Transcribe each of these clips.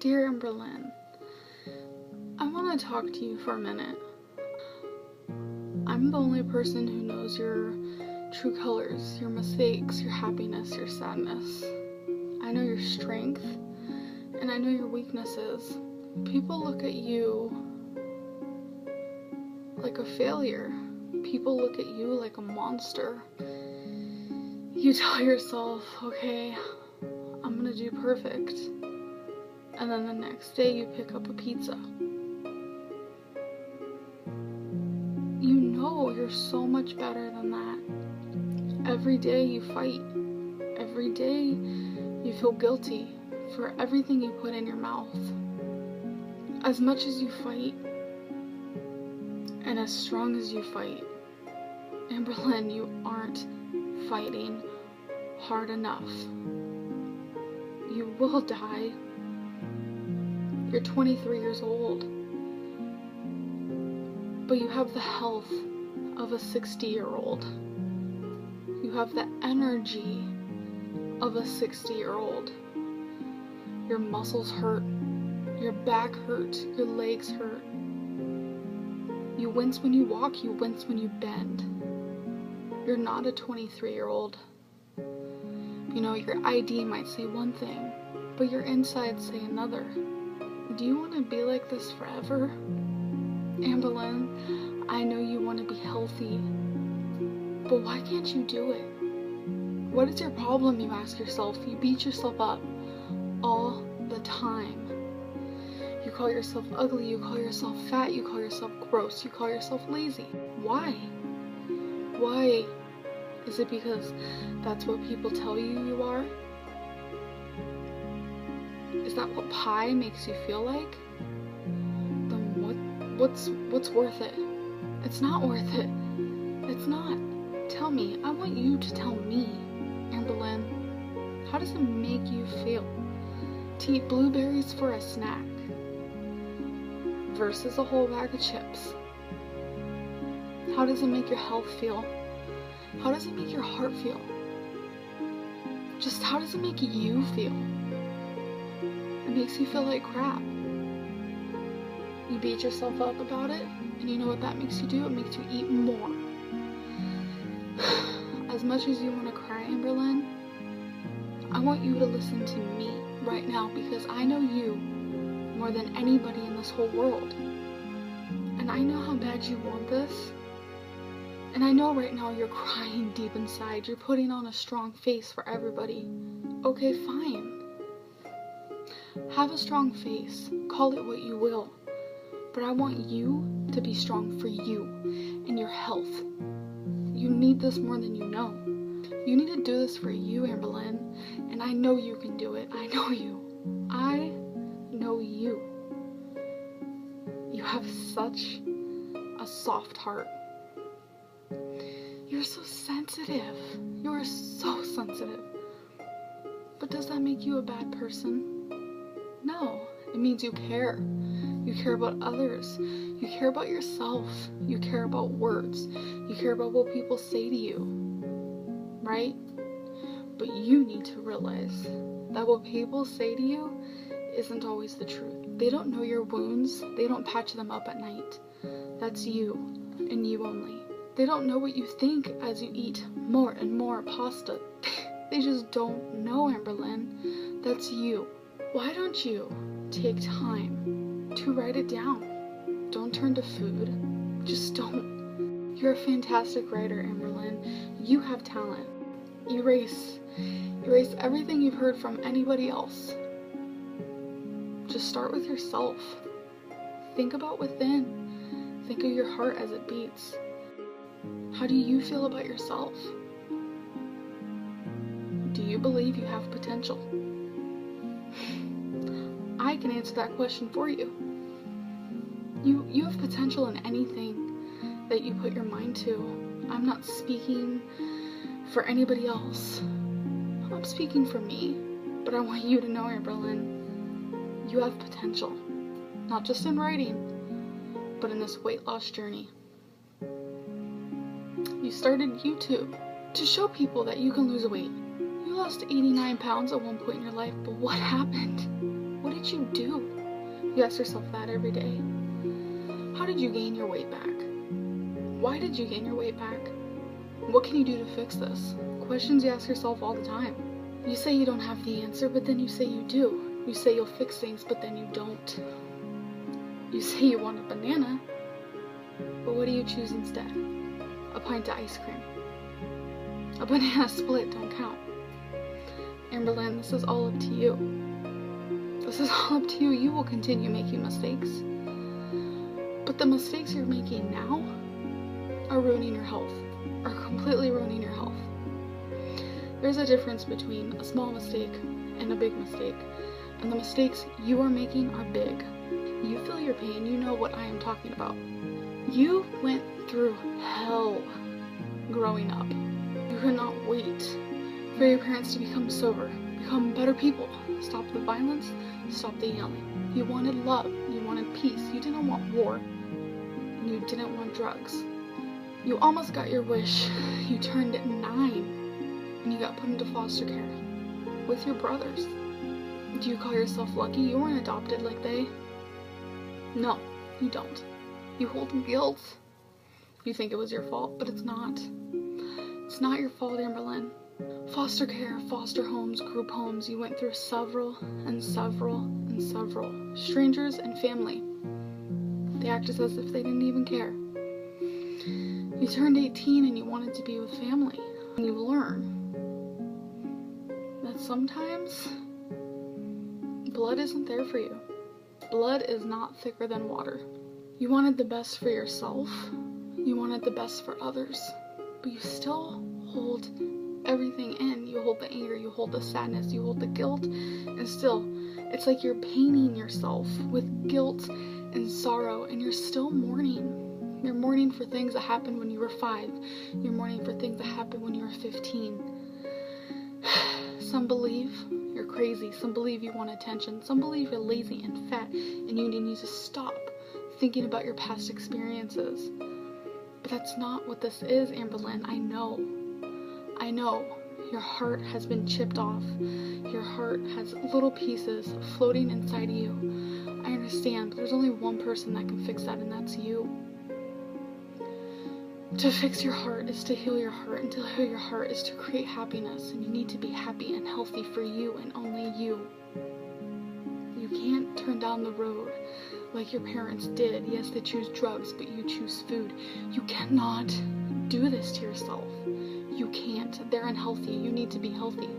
Dear Amberlynn, I want to talk to you for a minute. I'm the only person who knows your true colors, your mistakes, your happiness, your sadness. I know your strength, and I know your weaknesses. People look at you like a failure. People look at you like a monster. You tell yourself, okay, I'm gonna do perfect. And then the next day you pick up a pizza. You know you're so much better than that. Every day you fight. Every day you feel guilty for everything you put in your mouth. As much as you fight, and as strong as you fight, Amberlynn, you aren't fighting hard enough. You will die. You're 23 years old, but you have the health of a 60-year-old. You have the energy of a 60-year-old. Your muscles hurt, your back hurts, your legs hurt. You wince when you walk, you wince when you bend. You're not a 23-year-old. You know, your ID might say one thing, but your insides say another. Do you want to be like this forever? Amberlynn, I know you want to be healthy, but why can't you do it? What is your problem, you ask yourself? You beat yourself up all the time. You call yourself ugly, you call yourself fat, you call yourself gross, you call yourself lazy. Why? Why? Is it because that's what people tell you are? Is that what pie makes you feel like? Then what's worth it? It's not worth it. It's not. Tell me. I want you to tell me, Amberlynn. How does it make you feel to eat blueberries for a snack versus a whole bag of chips? How does it make your health feel? How does it make your heart feel? Just how does it make you feel? It makes you feel like crap. You beat yourself up about it, and you know what that makes you do? It makes you eat more. As much as you want to cry, Amberlynn, I want you to listen to me right now, because I know you more than anybody in this whole world. And I know how bad you want this. And I know right now you're crying deep inside. You're putting on a strong face for everybody. Okay, fine. Have a strong face. Call it what you will. But I want you to be strong for you and your health. You need this more than you know. You need to do this for you, Amberlynn. And I know you can do it. I know you. I know you. You have such a soft heart. You're so sensitive. You are so sensitive. But does that make you a bad person? No. It means you care. You care about others. You care about yourself. You care about words. You care about what people say to you. Right? But you need to realize that what people say to you isn't always the truth. They don't know your wounds. They don't patch them up at night. That's you, and you only. They don't know what you think as you eat more and more pasta. They just don't know, Amberlynn. That's you. Why don't you take time to write it down? Don't turn to food. Just don't. You're a fantastic writer, Amberlynn. You have talent. Erase everything you've heard from anybody else. Just start with yourself. Think about within. Think of your heart as it beats. How do you feel about yourself? Do you believe you have potential? I can answer that question for you. You have potential in anything that you put your mind to. I'm not speaking for anybody else. I'm speaking for me. But I want you to know, Amberlynn, you have potential. Not just in writing, but in this weight loss journey. You started YouTube to show people that you can lose weight. You lost 89 pounds at one point in your life, but what happened? What did you do? You ask yourself that every day. How did you gain your weight back? Why did you gain your weight back? What can you do to fix this? Questions you ask yourself all the time. You say you don't have the answer, but then you say you do. You say you'll fix things, but then you don't. You say you want a banana, but what do you choose instead? A pint of ice cream. A banana split don't count. Amberlynn, this is all up to you. This is all up to you. You will continue making mistakes. But the mistakes you're making now are ruining your health. Are completely ruining your health. There's a difference between a small mistake and a big mistake. And the mistakes you are making are big. You feel your pain. You know what I am talking about. You went through hell growing up. You could not wait for your parents to become sober, become better people, stop the violence, stop the yelling. You wanted love, you wanted peace, you didn't want war, and you didn't want drugs. You almost got your wish. You turned 9 and you got put into foster care with your brothers. Do you call yourself lucky you weren't adopted like they? No, you don't. You hold guilt. You think it was your fault, but it's not. It's not your fault, Amberlynn. Foster care, foster homes, group homes, you went through several and several and several. Strangers and family. They acted as if they didn't even care. You turned 18 and you wanted to be with family. And you learn that sometimes blood isn't there for you. Blood is not thicker than water. You wanted the best for yourself. You wanted the best for others. But you still hold everything in. You hold the anger, you hold the sadness, you hold the guilt, and still, it's like you're painting yourself with guilt and sorrow, and you're still mourning. You're mourning for things that happened when you were 5. You're mourning for things that happened when you were 15. Some believe you're crazy. Some believe you want attention. Some believe you're lazy and fat, and you need to stop thinking about your past experiences. But that's not what this is, Amberlynn. I know. Your heart has been chipped off. Your heart has little pieces floating inside of you. I understand, but there's only one person that can fix that, and that's you. To fix your heart is to heal your heart, and to heal your heart is to create happiness, and you need to be happy and healthy for you and only you. You can't turn down the road like your parents did. Yes, they choose drugs, but you choose food. You cannot do this to yourself. You can't. They're unhealthy. You need to be healthy.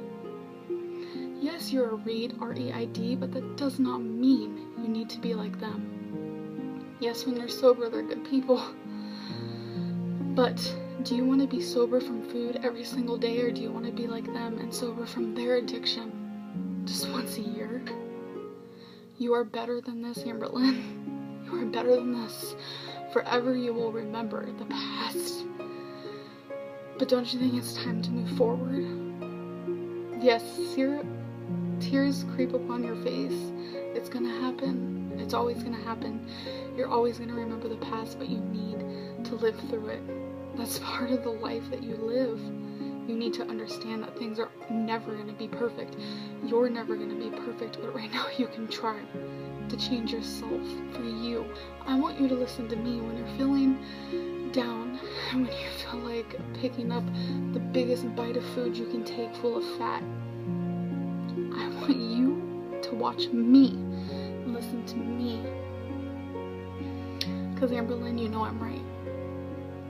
Yes, you're a Reid, R-E-I-D, but that does not mean you need to be like them. Yes, when they're sober, they're good people. But do you want to be sober from food every single day, or do you want to be like them and sober from their addiction just once a year? You are better than this, Amberlynn. You are better than this. Forever you will remember the past. But don't you think it's time to move forward? Yes, tears creep upon your face. It's gonna happen. It's always gonna happen. You're always gonna remember the past, but you need to live through it. That's part of the life that you live. You need to understand that things are never gonna be perfect. You're never gonna be perfect, but right now you can try to change yourself for you. I want you to listen to me when you're feeling down, and when you feel like picking up the biggest bite of food you can take full of fat. I want you to watch me and listen to me. Because Amberlynn, you know I'm right.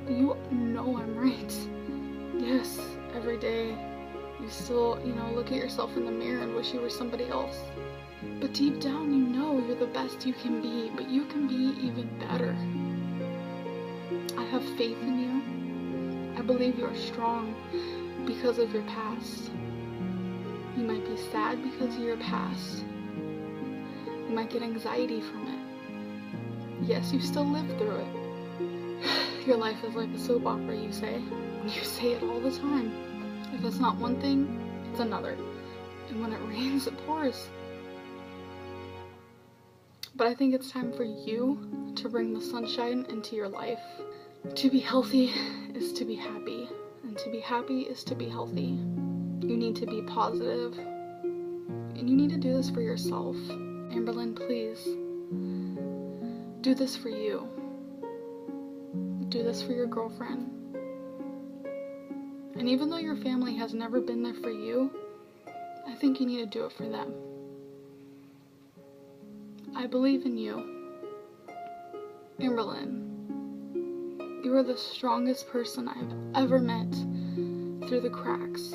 You know I'm right. Yes, every day you still, look at yourself in the mirror and wish you were somebody else. But deep down, you know you're the best you can be, but you can be even better. I have faith in you. I believe you are strong because of your past. You might be sad because of your past. You might get anxiety from it. Yes, you still live through it. Your life is like a soap opera, you say. You say it all the time. If it's not one thing, it's another. And when it rains, it pours. But I think it's time for you to bring the sunshine into your life. To be healthy is to be happy, and to be happy is to be healthy. You need to be positive, and you need to do this for yourself. Amberlynn, please, do this for you. Do this for your girlfriend. And even though your family has never been there for you, I think you need to do it for them. I believe in you. Amberlynn, you are the strongest person I've ever met through the cracks,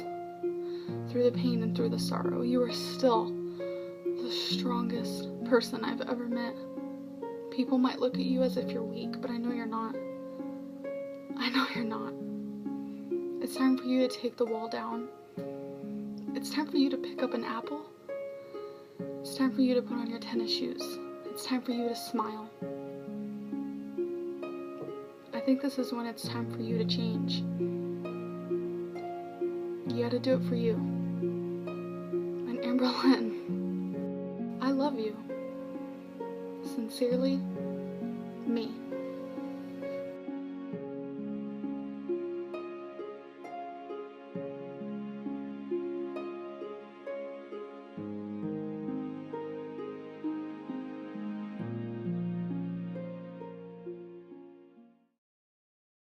through the pain and through the sorrow. You are still the strongest person I've ever met. People might look at you as if you're weak, but I know you're not. I know you're not. It's time for you to take the wall down. It's time for you to pick up an apple. It's time for you to put on your tennis shoes. It's time for you to smile. I think this is when it's time for you to change. You gotta do it for you. And Amberlynn, I love you. Sincerely, me.